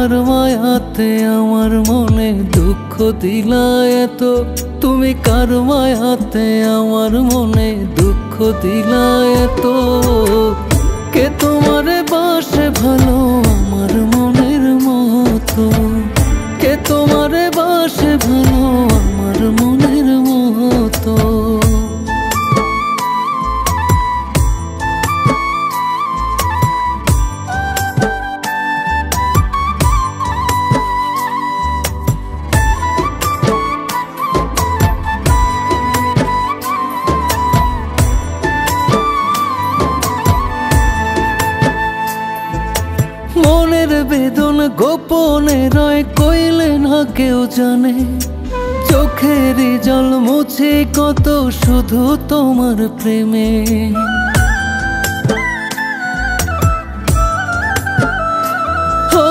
কার মায়াতে আমার মনে দুঃখ দিলা এত, তুমি কার মায়াতে আমার মনে দুঃখ দিলা এত। কে তোমারে বাসে ভালো আমার মনের মতো, কে তোমারে বাসে ভালো আমার মনের মতো। মনের বেদন গোপনে রয় কইলে না কেউ জানে, চোখের জল মুছে কত শুধু তোমার প্রেমে। ও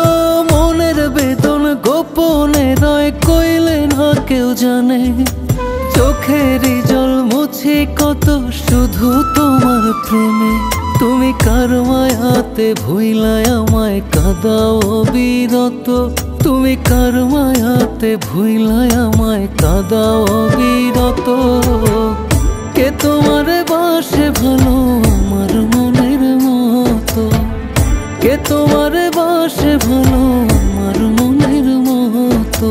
মনের বেদন গোপনে রয় কইলে না কেউ জানে, চোখের জল মুছে কত শুধু তোমার প্রেমে। তুমি কার মায়াতে ভুইলাই আমায় কাঁদাও অবিরত, তুমি কার মায়াতে ভুইলাই আমায় কাঁদাও অবিরত। কে তোমারে বাসে ভালো আমার মনের মতো, কে তোমারে বাসে ভালো আমার মনের মতো।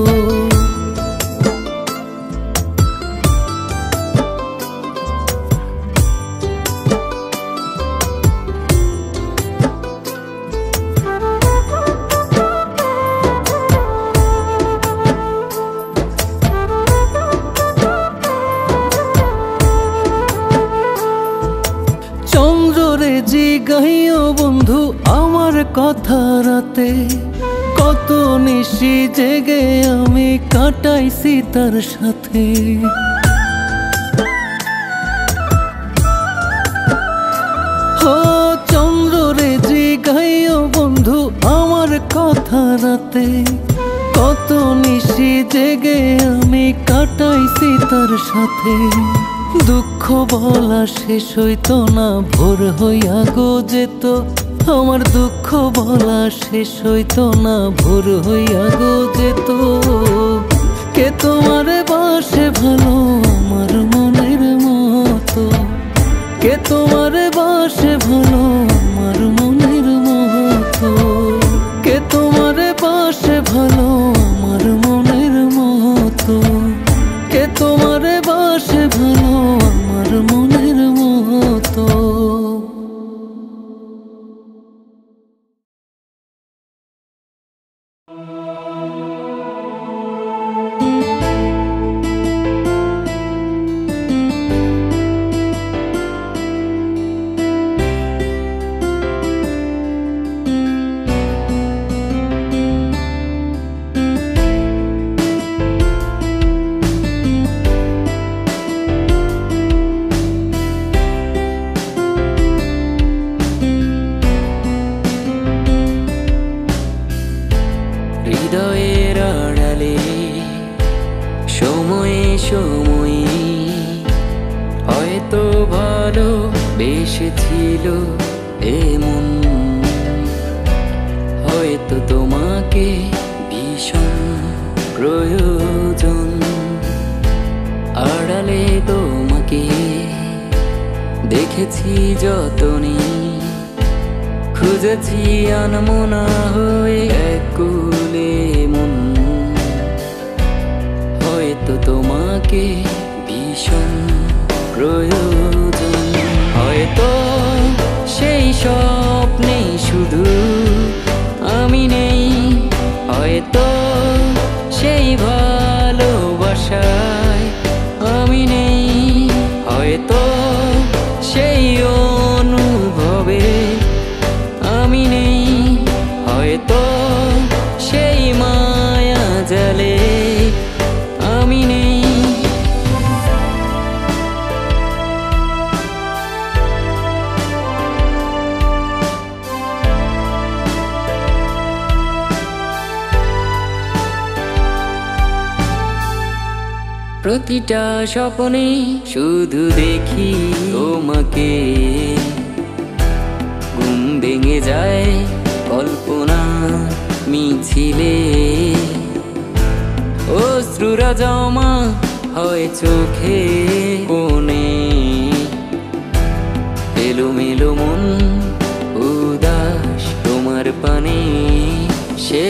চন্দ্ররে জিগাইও বন্ধু আমার কথা রাতে, কত নিশি জেগে আমি কাটাইছি তার সাথে। ও চন্দ্ররে জিগাইও বন্ধু আমার কথা রাতে, কত নিশি জেগে আমি কাটাইছি তার সাথে। দুঃখ বলা শেষ হইতো না ভোর হইয়া গো যেত, আমার দুঃখ বলা শেষ হইতো না ভোর হইয়া গো যেত। কে তোমারে বাসে ভালো আমার মনের মতো, কে তোমারে বাসে ভালো আমার মনের মতো, কে তোমারে বাসে ভালো আমার মনের মতো, কে তোমারে বাসে ভালো আমার মনের মতো। হৃদয়ের আড়ালে সময়ে সময়ে হয়তো ভালো বেসেছিল এমন, হয়তো তোমাকে ভীষণ প্রয়োজন। আড়ালে তোমাকে দেখেছি যতনে, খুঁজেছি আনমনা হয়ে একুলে মন, হয়তো তোমাকে ভীষণ প্রয়োজন। হয়তো সেই স্বপ্নেই শুধু আমি নেই, হয়তো সেই ভালোবাসায় আমি নেই, হয়তো সেই অনুভবে আমি নেই, হয়তো সেই মায়া জালে আমি নেই। প্রতিটা স্বপ্নে শুধু দেখি তোমাকে, ঘুম ভেঙে যায় কল্পনা মিছিলে অশ্রুরা জমা হয় চোখে কোণে, এলোমেলো মন উদাস তোমার পানে, সে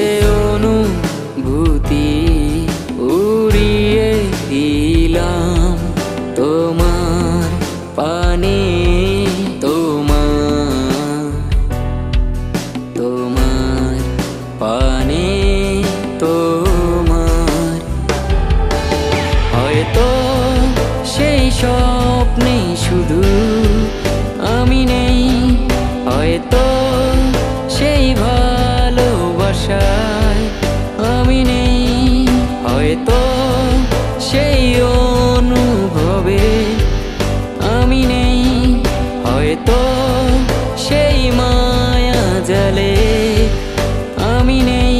অনুভূতি উড়িয়ে দিলাম তোমার পানে, তোমার পানে তোমার। হয়তো সেই স্বপ্নে শুধু আমি নেই, হয়তো সেই ভালোবাসায় আমি নেই, হয়তো সেই অনুভবে আমি নেই, হয়তো সেই মায়া জালে আমি নেই।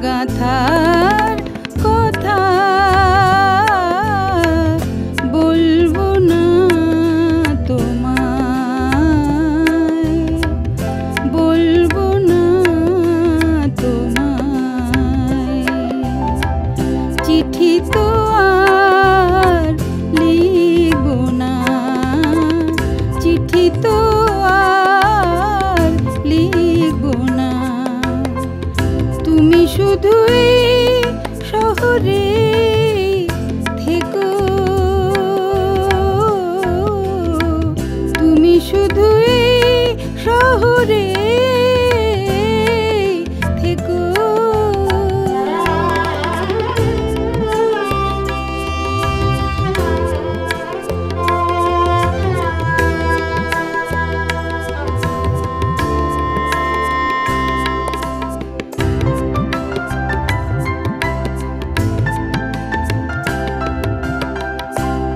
গাথার কথা বলবো না তোমায়, বলবো না তোমায়। চিঠি তো আর লিখবো না, চিঠি তো আর লিখবো না। তুমি শুধুই শহরে থেকো, তুমি শুধুই শহরে থেকো।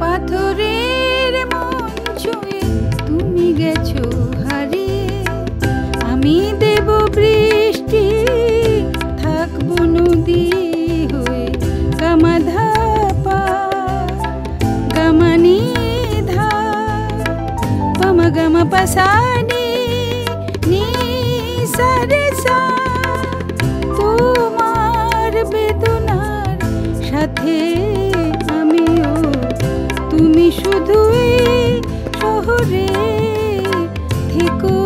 পাথরের মন ছুঁয়ে তুমি গেছো হারিয়ে, আমি দেব বৃষ্টি থাকবো নদী হয়ে। গামাধাপা গামানি ধা পামা গামা পাসানি নি সারে সা। তোমার বেদনার সাথে আমিও, তুমি শুধুই শহরে থেকো,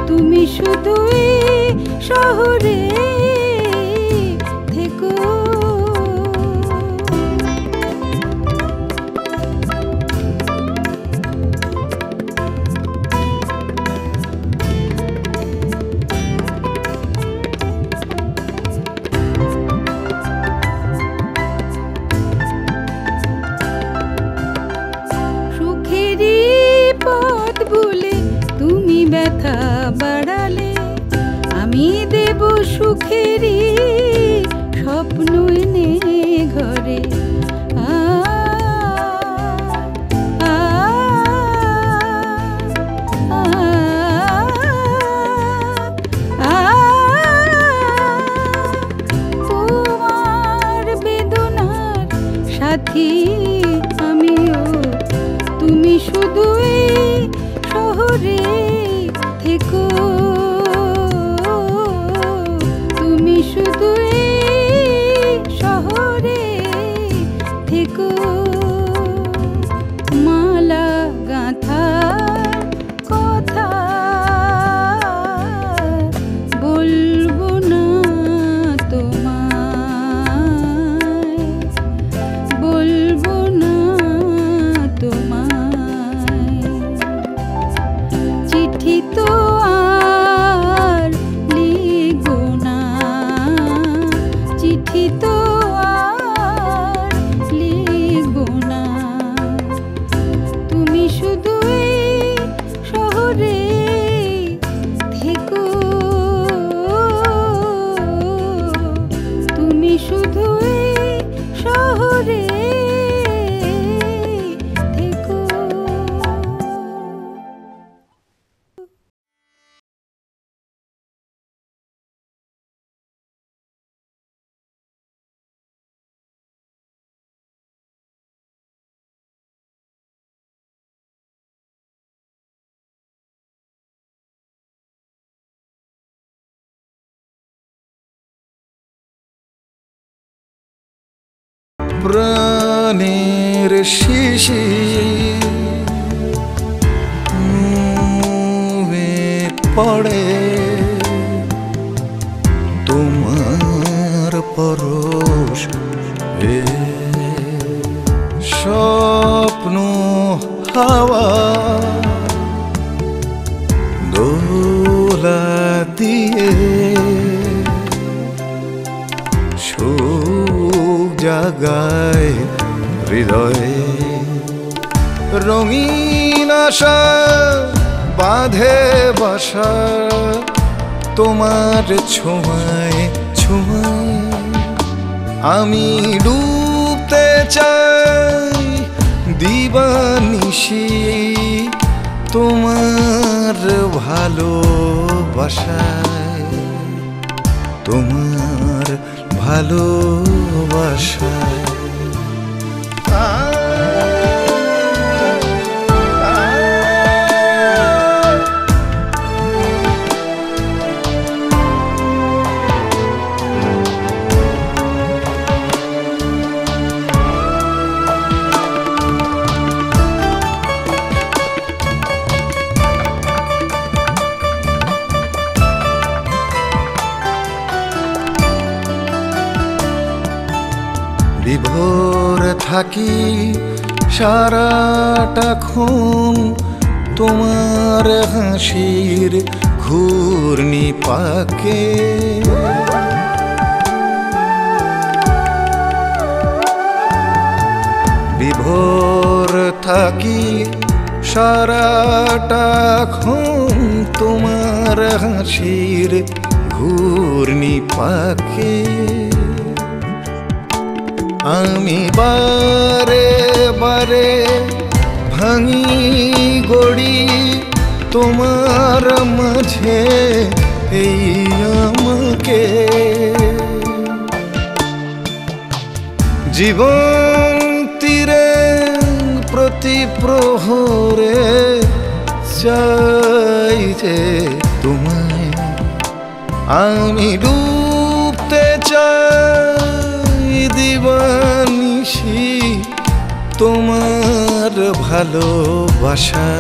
তুমি শুধুই শহরে থেকো। ব্যথা বাড়ালে আমি দেব সুখেরই স্বপ্ন এনে ঘরে। তোমার বেদনার সাথী আমিও, তুমি শুধুই শহরে থেকো, তুমি শুধুই শুধু এই শহরে থেকো। প্রাণের শিশির মুবে পড়ে তোমার পরশ এ স্বপ্ন হাওয়া দোলা দিয়ে সুখ জাগায় হৃদয়ে রঙিন আশা বাঁধে বাসা তোমার ছোঁয়ায় ছোঁয়ায় আমি ডুবতে চাই দিবানিশি তোমার ভালোবাসায় তোমার ভালোবাসায় বিভোর থাকি সারাটাক্ষণ তোমার হাসির ঘূর্ণি পাকে বিভোর থাকি সারাটাক্ষণ তোমার হাসির ঘূর্ণি পাকে আমি বারে বারে ভাঙি গড়ি তোমার মাঝে এই আমাকে জীবন তীরে প্রতি প্রহরে চাই যে তোমায় আমি ডুবতে চাই দিবানিশি তোমার ভালোবাসায়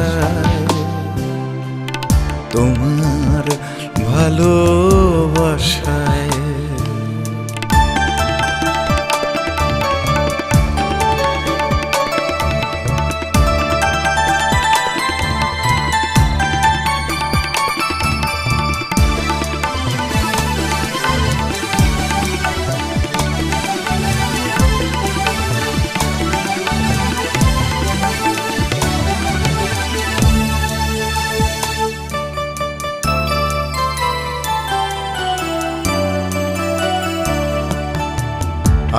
তোমার ভালোবাসায়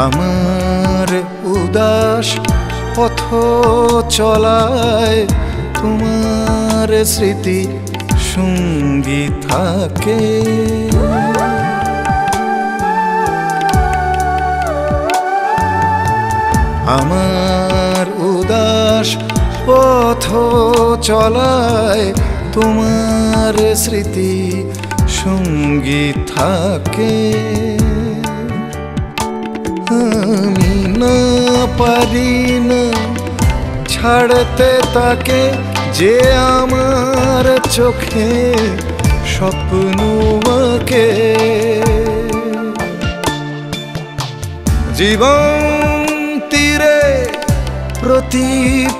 আমার উদাস পথ চলায় তোমার স্মৃতি সঙ্গী থাকে আমার উদাস পথ চলায় তোমার স্মৃতি সঙ্গী থাকে আমি না পারি না ছাড়তে তাকে যে আমার চোখে স্বপ্ন আঁকে জীবন তীরে প্রতি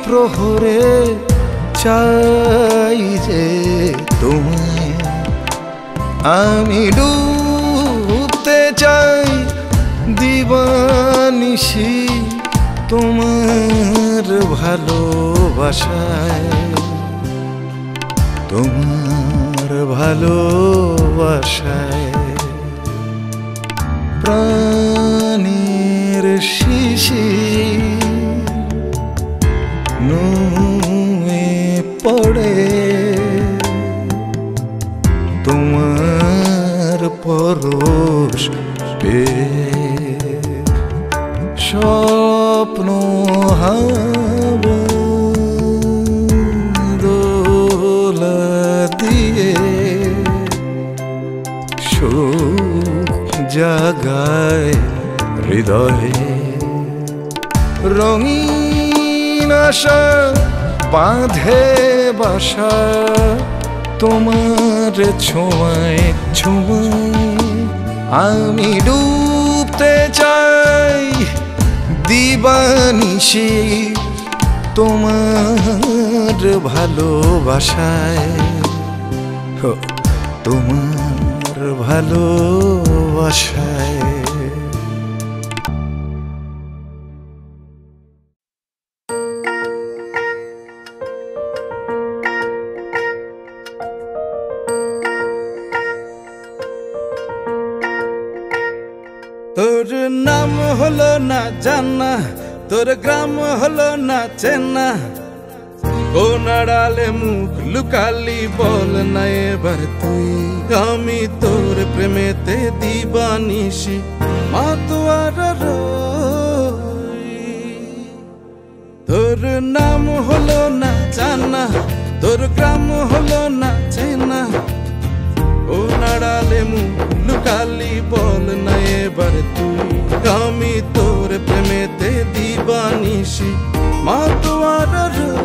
প্রহরে চাই যে তোমায় আমি ডুবতে চাই দিবানিশি তোমার ভালোবাসায় তোমার ভালোবাসায় প্রাণ প্রাণের শিশির নুয়ে পড়ে তোমার পরশ পেয়ে স্বপ্ন হাওয়া দোলা দিয়ে সুখ জাগায় হৃদয়ে রঙিন আশা বাঁধে বাসা তোমার ছোঁয়ায় ছোঁয়ায় আমি ডুবতে চাই দিবানিশি তোমার ভালোবাসায় হো, তোমার ভালোবাসায় তোর নাম হলো না জানা, তোর গ্রাম হলো না চেনা, কোন আড়ালে মুখ লুকালি বল না এবার তুই। আমি তোর প্রেমেতে দিবানিশি মাতোয়ারা রই। তোর নাম হলো না জানা, তোর গ্রাম হলো না চেনা, কোন আড়ালে মুখ লুকালি বল না এবার তুই। আমি তোর প্রেমেতে দিবানিশি মাতোয়ারা রই।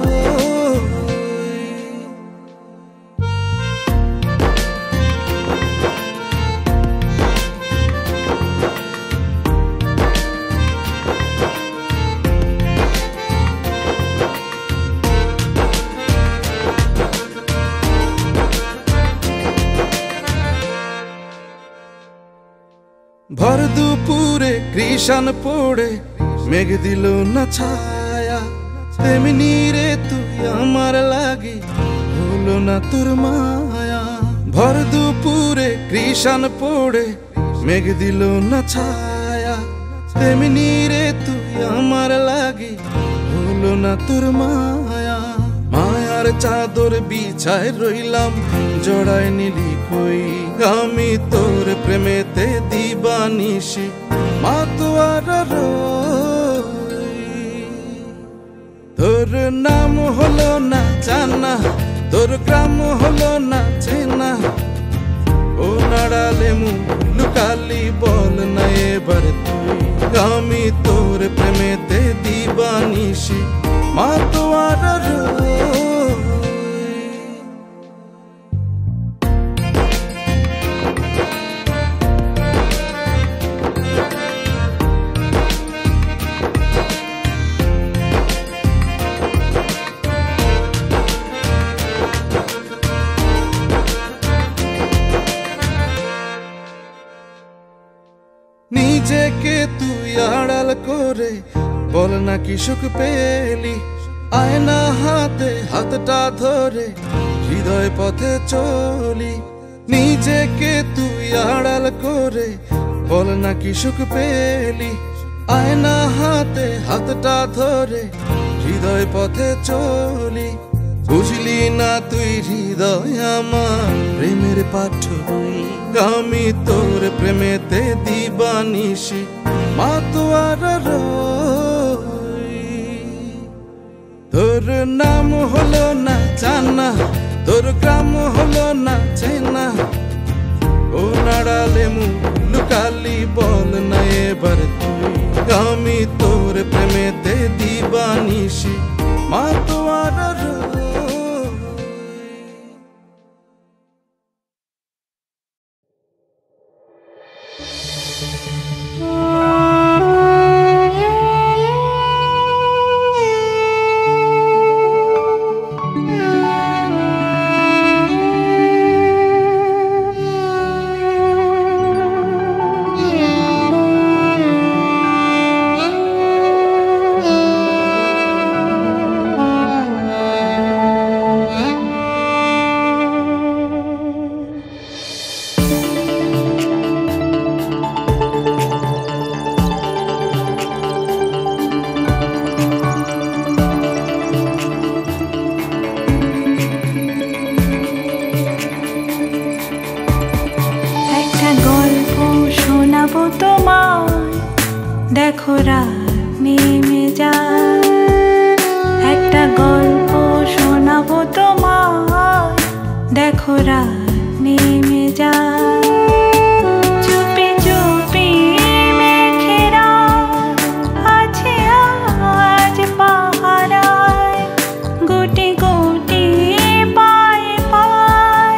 ভর দুপুরে কৃষাণ পড়ে মেঘ দিল না ছায়া, তেমনি রে তুই আমার লাগি হলো না তোর মায়া। ভর দুপুরে কৃষাণ পড়ে মেঘ দিল না ছায়া, তেমনি রে তুই আমার লাগি হলো না তোর মায়া। মায়ার চাদর বিছায় রইলাম জড়ায় নিলি কই, আমি তোর প্রেমেতে দিবানিশি মাতোয়ারা রই। তোর নাম হলো না জানা, তোর গ্রাম হলো না চেনা, ও নাড়ালে মুখ লুকালি বল না এবার তুই। আমি তোর প্রেমেতে দিবানিশি মাতোয়ারা রই। নিজেকে তুই আড়াল করে বল না কি সুখ পেলি, আয়না হাতে হাতটা ধরে হৃদয় পথে চলি। নিজেকে তুই আড়াল করে বল না কি সুখ পেলি, আয়না হাতে হাতটা ধরে হৃদয় পথে চলি। বুঝলি না তুই হৃদয় আমার প্রেমের পাঠ্য বই, আমি তোর প্রেমেতে দিবানিশি মাতোয়ারা রই। তোর নাম হলো না জানা, তোর গ্রাম হলো না চেনা, ও নাড়ালে মুখ লুকালি বল না এবার তুই। আমি তোর প্রেমেতে দিবানিশি মাতোয়ারা রই। তোমায় দেখো রাত নেমে যায় একটা গল্প শোনাবো তোমায় দেখো রাত নেমে যায় চুপি চুপি মেঘেরা আছে আজ পাহারায় গুটি গুটি পায়ে পায়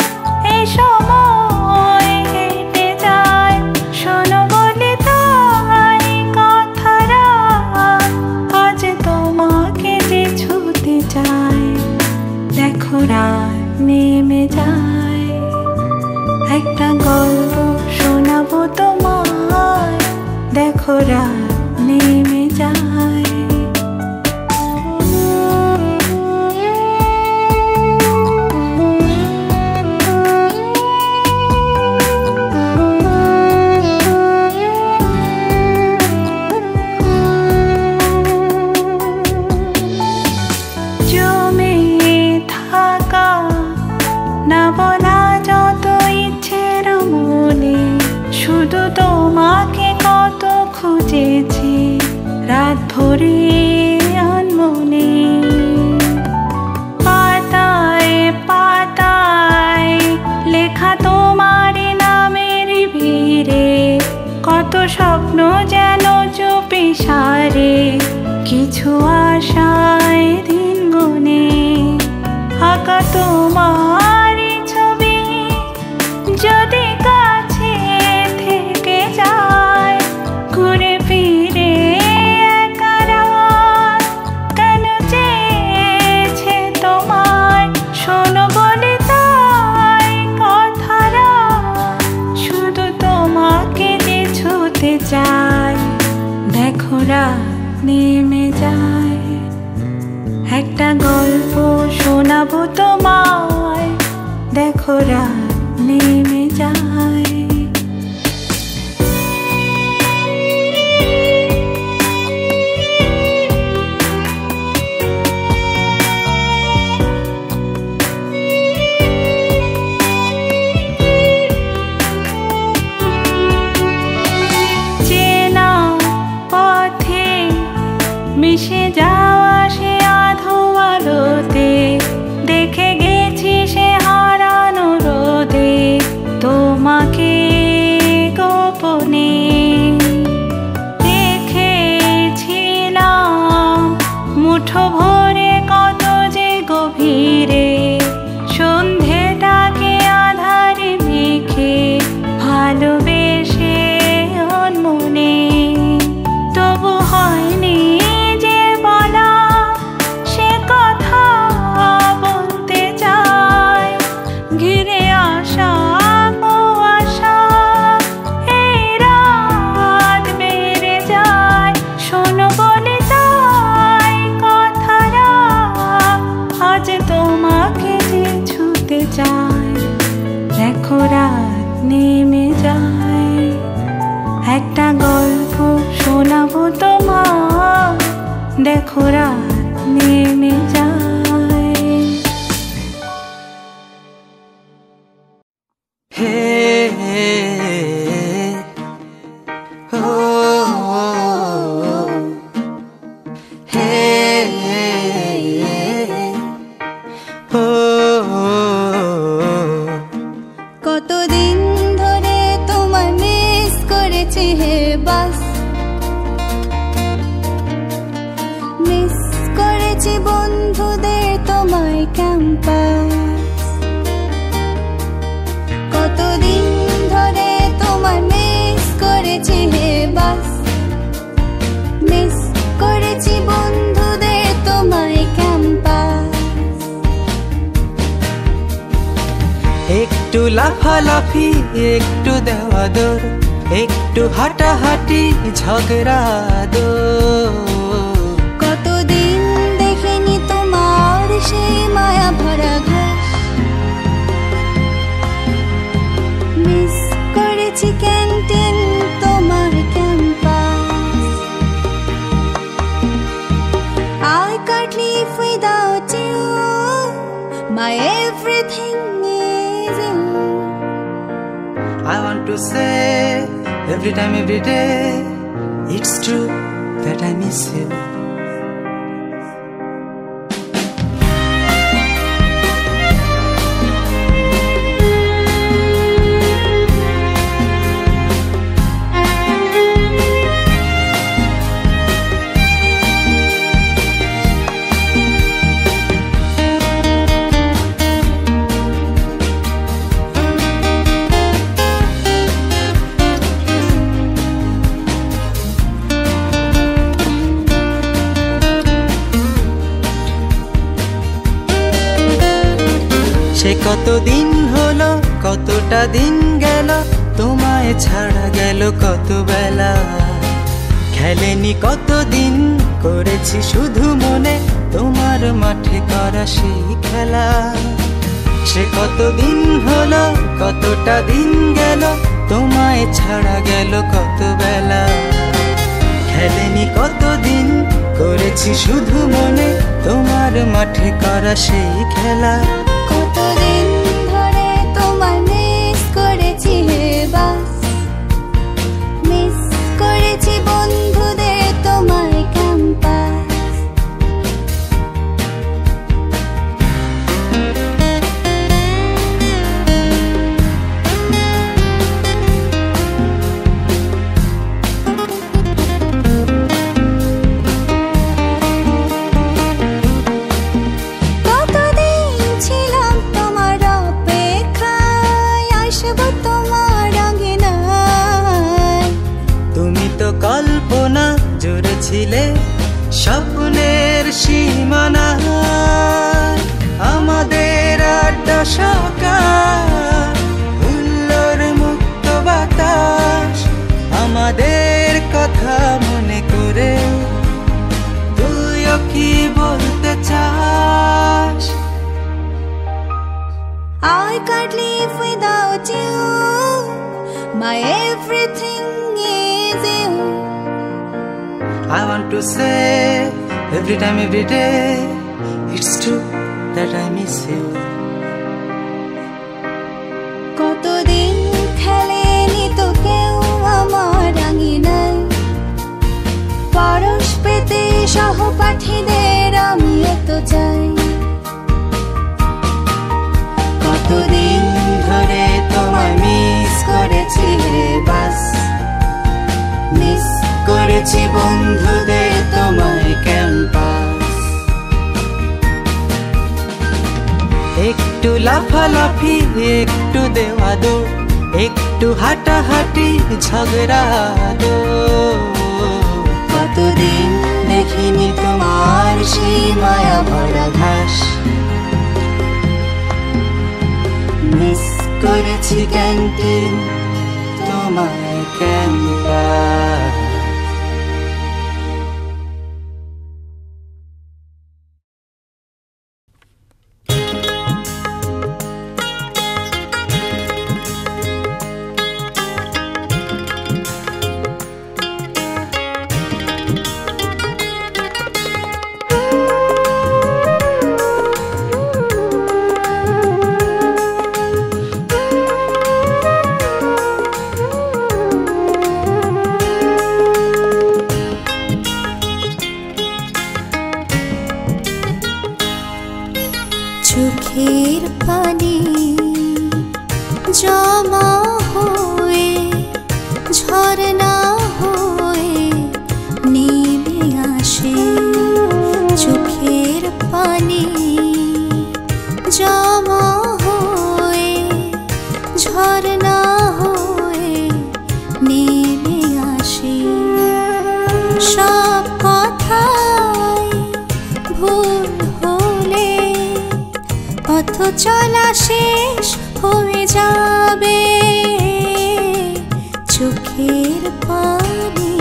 এই সময় হেঁটে যায় শোনো বলে তাই কথারা আজ তোমাকে যে ছুতে চায় দেখো রাত নেমে যায় একটা গল্প শোনাবো তোমায় দেখো রাত নেমে যায় জমে থাকা না বলা যত ইচ্ছের মনে শুধু তোমাকে কত খুঁজেছি রাত ভরে আনমনে পাতায় পাতায় লেখা তোমার নামের ভিড়ে কত স্বপ্ন যেন চুপি সারে কিছু আশায় দিন গুনে আঁকা তোমার ছবি যদি কাছে থেকে যায় ঘুরে ফিরে একা রাত কেন চেয়েছে তোমায় শোনো বলে তাই কথারা শুধু তোমাকে যে ছুতে চায় দেখো রাত নেমে যায় একটা গল্প শোনাবো তোমায় দেখো রাত নেমে যায় চেনা পথে মিশে যাওয়া সে আধো আলোতে দেখে গেছি সে হারানো রোদে তোমাকে গোপনে দেখেছিলাম মুঠো ভরে কত যে গভীরে সন্ধেটাকে আধারে মেখে ভালোবেসে মনে তবু হয়নি যে বলা সে কথা বলতে চায় ঘিরে আসা কুয়াশা এই রাত বেড়ে যায় শোনো বলে তাই কথারা আজ তোমাকে যে ছুতে চায় দেখো রাত নেমে যায় একটা গল্প শোনাবো তোমায় দেখো রাত নেমে যায় হে ও হে ও কতদিন ধরে তোমায় মিস করেছি হে বাস মিস করেছি বন্ধুদের তোমায় ক্যাম্পাস কতদিন ধরে তোমায় মিস করেছি হে বাস মিস করেছি বন্ধুদের তোমায় ক্যাম্পাস একটু লাফালাফি একটু দেওয়া দৌড় একটু হাঁটাহাঁটি ঝগড়া কতদিন দেখিনি তোমার সেই মায়া ভরা ঘাস মিস করেছি ক্যান্টিন তোমার campus I can't live without you my everything is you I want to say every time, every day. It's true that I miss you. সে কতদিন হলো, কতটা দিন গেল, তোমায় ছাড়া গেল কত বেলা। খেলেনি কতদিন, করেছি শুধু মনে তোমার মাঠে করা সেই খেলা। সে কতদিন হলো, কতটা দিন গেল, তোমায় ছাড়া গেল কত বেলা। খেলেনি কতদিন, করেছি শুধু মনে তোমার মাঠে করা সেই খেলা। কতদিন ধরে তোমায় মিস করেছি হে বাস, মিস করেছি বন্ধুদের তোমার ক্যাম্পাস। কল্পনা জুড়েছিলে স্বপ্নের সীমানা, আমাদের আড্ডা সকাল, হুল্লোড় মুক্ত বাতাস, আমাদের কথা মনে করে তুইও কি বলতে চাস? I can't live without you, my everything is you. I want to say every time, every day, it's true that I miss you. কতদিন খেলেনি তো কেউ আমার আঙিনায়, পরশ পেতে সহপাঠীদের আমিও তো চাই। কতদিন ধরে তোমায় মিস করেছি রে বাস, মিস করেছি বন্ধুদের তোমায় ক্যাম্পাস। একটু লাফালাফি, একটু দেওয়া দৌড়, একটু হাঁটাহাঁটি, ঝগড়া দৌড়। কতদিন দেখিনি তোমার সেই মায়া ভরা ঘাস, মিস করেছি ক্যান্টিন তোমায় ক্যাম্পাস। চোখের পানি জমা হয়ে ঝরনা হয়ে নেমে আসে, চোখের পানি জমা হয়ে ঝরনা হয়ে নেমে আসে। সব কথাই ভুল হলে পথ চলা শেষ হয়ে যাবে, চোখের পানি।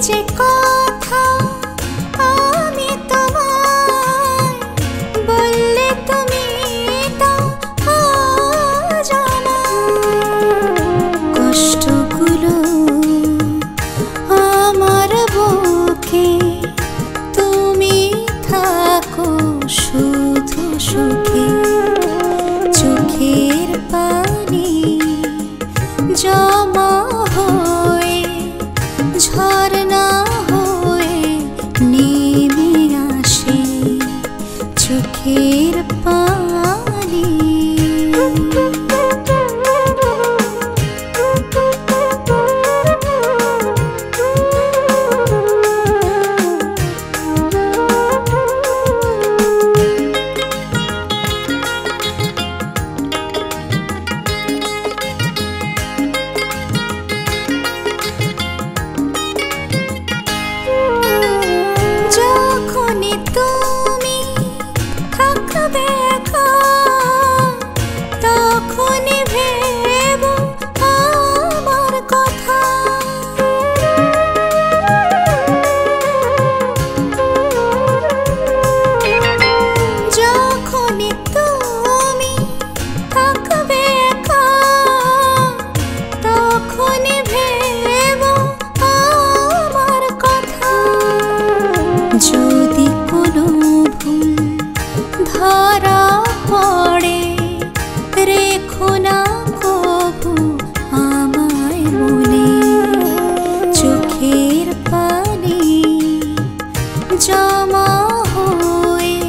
যে কথা আমি তোমায় বললে তুমি তা আজ আমার কষ্টগুলো আমার বুকে তুমি থাকো শুধু সুখে চোখের পানি জমা হয়ে ঝরনা হয়ে নেমে আসে চোখের পানি যখনই তুমি থাকবে একা তখনই ভেবো আমার কথা যখনই তুমি থাকবে একা তখনই ভেবো আমার কথা যদি কোনো ভুল ধরা পড়ে রেখো না কভু আমায় মনে চোখের পানি জমা হয়ে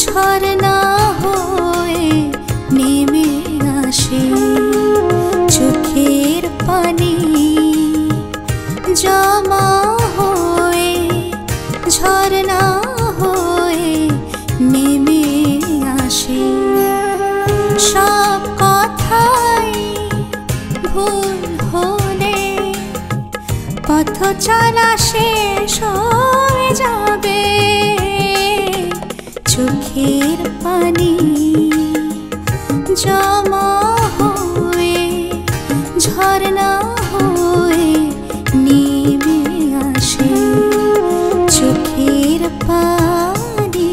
ঝরনা হয়ে নেমে আসে চোখের পানি জমা হয়ে ঝরনা হয়ে নেমে আসে সব কথাই ভুল হলে পথ চলা শেষ হয়ে যাবে চোখের পানি জমা হয়ে ঝরনা হয়ে নেমে আসে চোখের পানি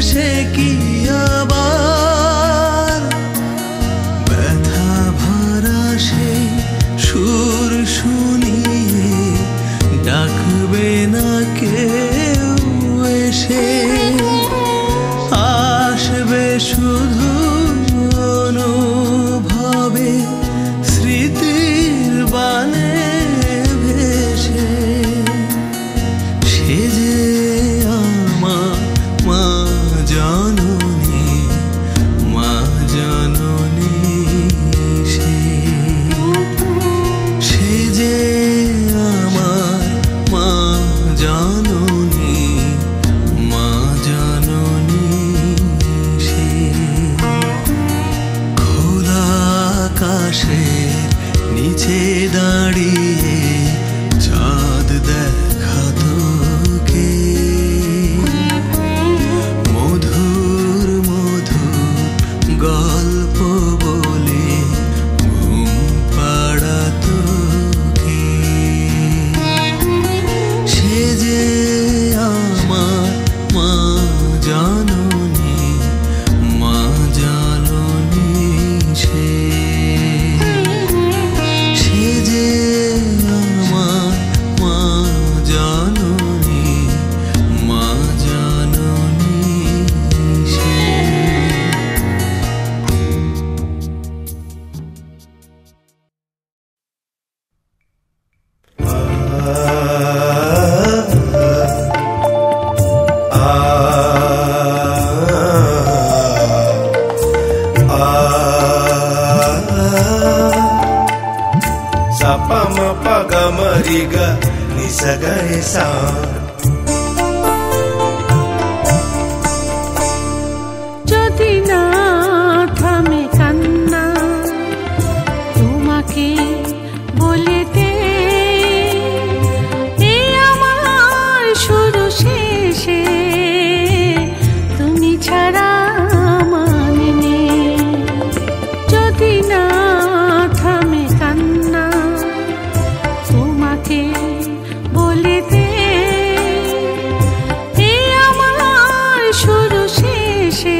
সে কি আবার ব্যথা ভরা সেই সুর শুনিয়ে ডাকবে না কেউ এসে আসবে শুধু অনুভবে স্মৃতির বানে ভেসে সে যে আমার মা জননী সে যে আমার মা জননী সে খোলা আকাশের নিচে দাঁড়িয়ে চাঁদ দেখাতো কে মধুর মধুর গল্প বলে ঘুম পাড়াতো কে সে যে আমার মা জননী সে যে আমার মা জননী সে Riga ni sagare sa যদি না থামে কান্না তোমাকে বলে দে এই আমার শুরু শেষে তুমি ছাড়া মানে নেই যদি না থামে কান্না তোমাকে বলে দে এই আমার শুরু শেষে